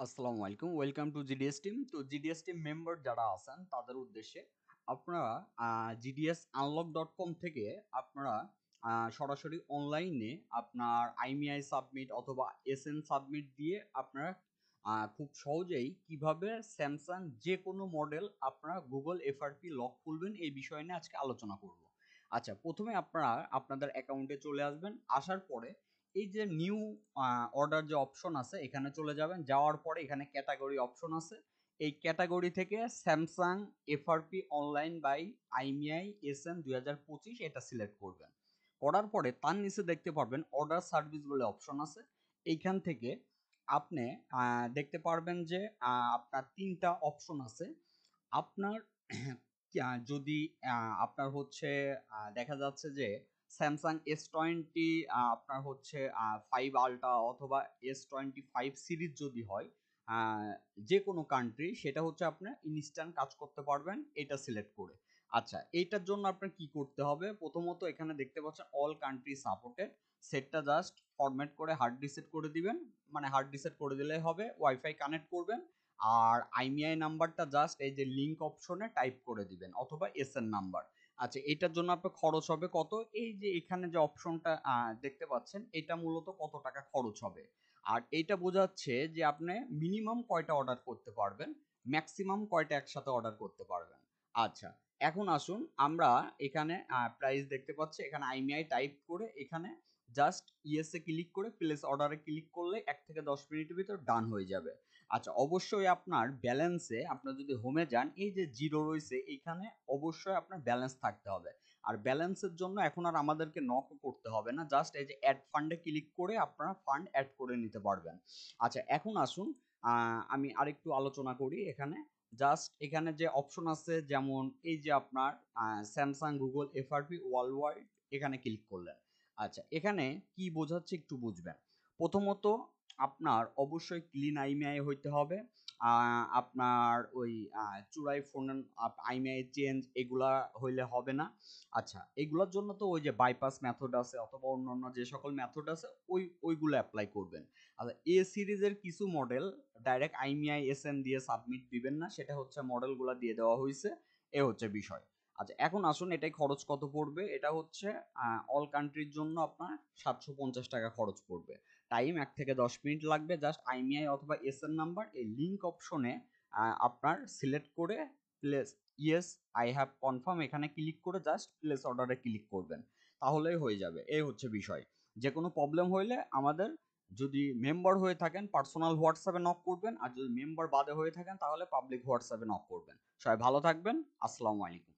আসসালামু আলাইকুম। Welcome to GDS team. তো জিডিএস টিম মেম্বার যারা আছেন তাদের উদ্দেশ্যে আপনারা gdsunlock.com থেকে আপনারা সরাসরি অনলাইনে আপনার IMEI সাবমিট অথবা এসএন সাবমিট দিয়ে আপনারা খুব সহজেই কিভাবে স্যামসাং যেকোনো মডেল আপনারা গুগল এফআরপি লক খুলবেন এই বিষয় নিয়ে আজকে আলোচনা করব। আচ্ছা, প্রথমে আপনারা আপনাদের অ্যাকাউন্টে চলে আসবেন। আসার পরে এই যে নিউ অর্ডার যে অপশন আছে এখানে চলে যাবেন। যাওয়ার পরে এখানে ক্যাটাগরি অপশন আছে। এই ক্যাটাগরি থেকে Samsung FRP online by IMEI SN 2025 এটা সিলেক্ট করবেন। করার পরে তার নিচে দেখতে পারবেন অর্ডার সার্ভিস বলে অপশন আছে। এইখান থেকে আপনি দেখতে পারবেন যে আপনার তিনটা অপশন আছে। আপনার যদি আপনার হচ্ছে দেখা যাচ্ছে যে স্যামসাং S20 আপনার হচ্ছে 5 আলট্রা অথবা S25 সিরিজ যদি হয় আহ, যে কোনো কান্ট্রি, সেটা হচ্ছে আপনার ইনস্ট্যান্ট কাজ করতে পারবেন এটা সিলেক্ট করে। আচ্ছা, এইটার জন্য আপনার কি করতে হবে? প্রথমত এখানে দেখতে পাচ্ছেন অল কান্ট্রি সাপোর্টেড, সেটটা জাস্ট ফরম্যাট করে হার্ড রিসেট করে দিবেন। মানে হার্ড রিসেট করে দিলেই হবে। ওয়াইফাই কানেক্ট করবেন আর আইমিআই নাম্বারটা জাস্ট এই যে লিংক অপশনে টাইপ করে দিবেন অথবা এসএন নাম্বার। আচ্ছা, এটার জন্য আপনার খরচ হবে কত? এই যে এখানে যে অপশনটা দেখতে পাচ্ছেন, এটা মূলত কত টাকা খরচ হবে। আর এইটা বোঝাচ্ছে যে আপনি মিনিমাম কয়টা অর্ডার করতে পারবেন, ম্যাক্সিমাম কয়টা একসাথে অর্ডার করতে পারবেন। আচ্ছা, এখন আসুন আমরা এখানে প্রাইস দেখতে পাচ্ছি, এখানে আইমিআই টাইপ করে এখানে জাস্ট ইয়েসে ক্লিক করে প্লেস অর্ডারে ক্লিক করলে 1 থেকে 10 মিনিটের ভিতর ডান হয়ে যাবে। আচ্ছা, অবশ্যই আপনার ব্যালেন্সে আপনার যদি হোমে যান, এই যে জিরো রয়েছে এইখানে অবশ্যই আপনার ব্যালেন্স থাকতে হবে। আর ব্যালেন্সের জন্য এখন আর আমাদেরকে নক করতে হবে না, জাস্ট এই যে অ্যাড ফান্ডে ক্লিক করে আপনারা ফান্ড অ্যাড করে নিতে পারবেন। আচ্ছা, এখন আসুন আমি আরেকটু আলোচনা করি। এখানে জাস্ট এখানে যে অপশন আছে, যেমন এই যে আপনার Samsung Google FRP world wide, এখানে ক্লিক করলেন। আচ্ছা, এখানে কি বোঝাচ্ছে একটু বুঝবেন। প্রথমত আপনার অবশ্যই ক্লিন আইমিআই হইতে হবে। আপনার ওই চুরাই ফোন আইমিআই চেঞ্জ এগুলা হইলে হবে না। আচ্ছা, এগুলোর জন্য তো ওই যে বাইপাস মেথড আছে অথবা অন্যান্য যে সকল মেথড আছে ওইগুলো অ্যাপ্লাই করবেন। আচ্ছা, এ সিরিজের কিছু মডেল ডাইরেক্ট আইমিআই এসএন দিয়ে সাবমিট দিবেন না, সেটা হচ্ছে মডেলগুলো দিয়ে দেওয়া হয়েছে। এ হচ্ছে বিষয়। আচ্ছা, এখন আসুন এটাই খরচ কত পড়বে। এটা হচ্ছে অল কান্ট্রির জন্য আপনার 750 টাকা খরচ পড়বে। টাইম 1 থেকে 10 মিনিট লাগবে। জাস্ট আইমিআই অথবা এসএন নাম্বার এই লিঙ্ক অপশনে আপনার সিলেক্ট করে place yes I have confirm এখানে ক্লিক করে জাস্ট প্লেস অর্ডারে ক্লিক করবেন, তাহলেই হয়ে যাবে। এই হচ্ছে বিষয়। যে কোনো প্রবলেম হইলে আমাদের, যদি মেম্বার হয়ে থাকেন পার্সোনাল হোয়াটসঅ্যাপে নক করবেন, আর যদি মেম্বার বাদে হয়ে থাকেন তাহলে পাবলিক হোয়াটসঅ্যাপে নক করবেন। সবাই ভালো থাকবেন। আসসালামু আলাইকুম।